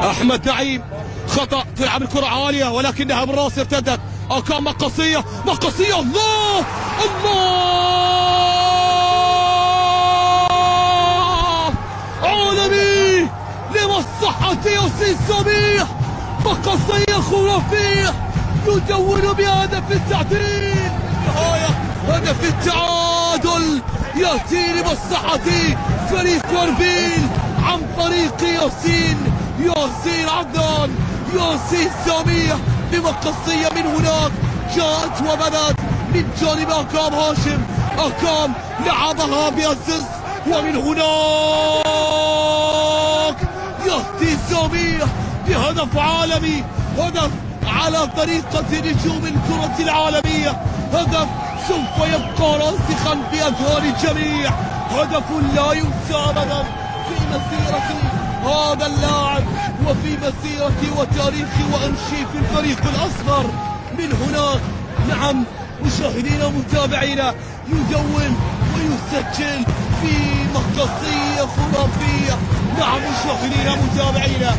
احمد نعيم خطأ، تلعب الكرة عالية ولكنها بالراس ارتدت. كان مقصية الله عالمي لمصلحة ياسين سميح. مقصية خرافية يدون بهدف التعديل، نهاية هدف التعادل يأتي لمصلحة فريق أربيل عن طريق ياسين عدنان. ياسين سميح بمقصية من هناك جاءت وبدت من جانب أكرم هاشم. أكرم لعبها بأسيست، ومن هناك يأتي سميح بهدف عالمي، هدف على طريقة نجوم الكرة العالمية، هدف سوف يبقى راسخا بأذهان الجميع، هدف لا ينسى أبدا في مسيرة هذا اللاعب وفي مسيرتي وتاريخي وأمشي في الفريق الأصغر. من هناك نعم مشاهدينا ومتابعينا يدون ويسجل في مقصية خرافية. نعم مشاهدينا ومتابعينا